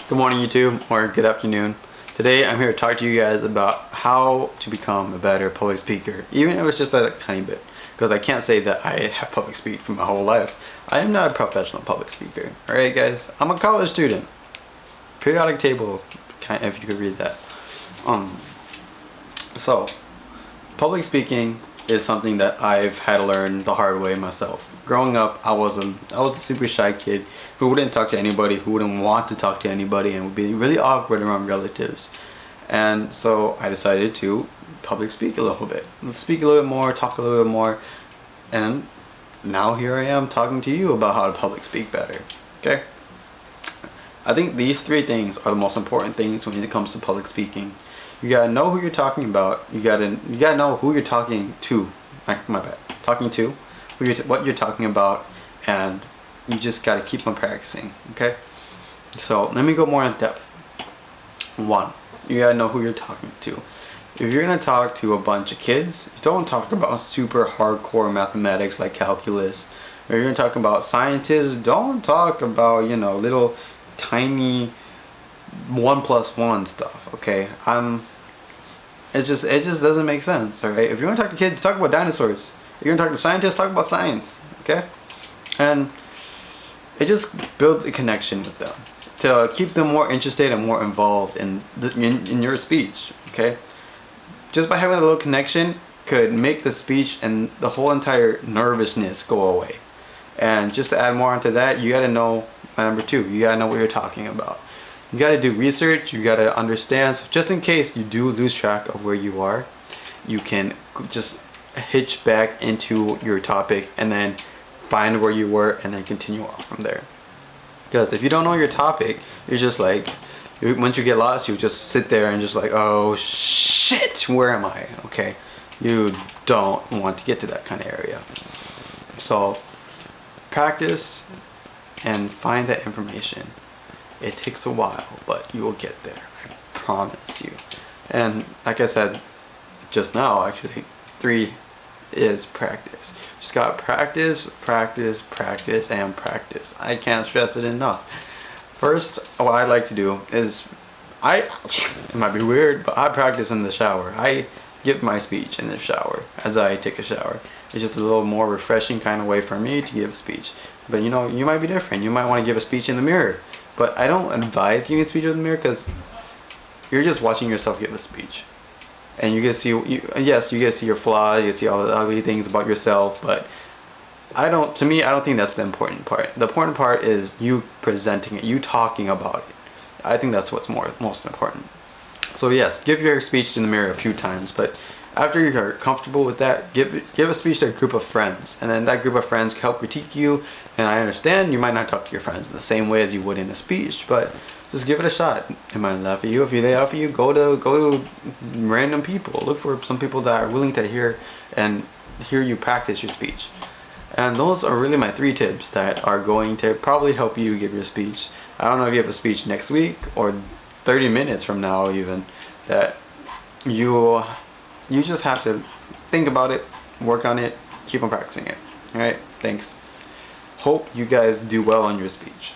Good morning, YouTube, or good afternoon. Today I'm here to talk to you guys about how to become a better public speaker, even if it's just a tiny bit, because I can't say that I have public speak for my whole life. I am not a professional public speaker. Alright guys, I'm a college student. Periodic table, if you could read that. So, public speaking is something that I've had to learn the hard way myself. Growing up, I was a super shy kid who wouldn't talk to anybody, who wouldn't want to talk to anybody, and would be really awkward around relatives. And so I decided to public speak a little bit. Let's speak a little bit more, talk a little bit more, and now here I am talking to you about how to public speak better. Okay? I think these three things are the most important things when it comes to public speaking. You gotta know who you're talking about. You gotta know who you're talking to. Talking to, what you're talking about, and you just gotta keep on practicing. Okay. So let me go more in depth. One, you gotta know who you're talking to. If you're gonna talk to a bunch of kids, don't talk about super hardcore mathematics like calculus. If you're gonna talk about scientists, don't talk about little tiny 1+1 stuff. Okay, it just doesn't make sense. All right, if you want to talk to kids, talk about dinosaurs. If you're gonna talk to scientists, talk about science. Okay, and it just builds a connection with them to keep them more interested and more involved in your speech. Okay, just by having a little connection could make the speech and the whole entire nervousness go away. And just to add more onto that, you gotta know, number two, you gotta know what you're talking about. You gotta do research, you gotta understand, so just in case you do lose track of where you are, you can just hitch back into your topic and then find where you were and then continue on from there. Because if you don't know your topic, you're just like, once you get lost, you just sit there and just like, oh shit, where am I? Okay, you don't want to get to that kind of area. So practice and find that information. It takes a while, but you will get there. I promise you. And like I said just now, actually, 3 is practice. Just gotta practice, practice, practice, and practice. I can't stress it enough. First, what I like to do is, it might be weird, but I practice in the shower. I give my speech in the shower as I take a shower. It's just a little more refreshing kind of way for me to give a speech. But you might be different. You might want to give a speech in the mirror. But I don't advise giving a speech in the mirror because you're just watching yourself give a speech. And you get to see, yes, you get to see your flaws, you get to see all the ugly things about yourself, but I don't think that's the important part. The important part is you presenting it, you talking about it. I think that's what's most important. So yes, give your speech in the mirror a few times, but after you're comfortable with that, give a speech to a group of friends, and then that group of friends can help critique you. And I understand you might not talk to your friends in the same way as you would in a speech, but just give it a shot. It might laugh at you. If they offer you, go to random people. Look for some people that are willing to hear you practice your speech. And those are really my 3 tips that are going to probably help you give your speech. I don't know if you have a speech next week or 30 minutes from now even, that you just have to think about it, work on it, keep on practicing it. Alright, thanks. Hope you guys do well on your speech.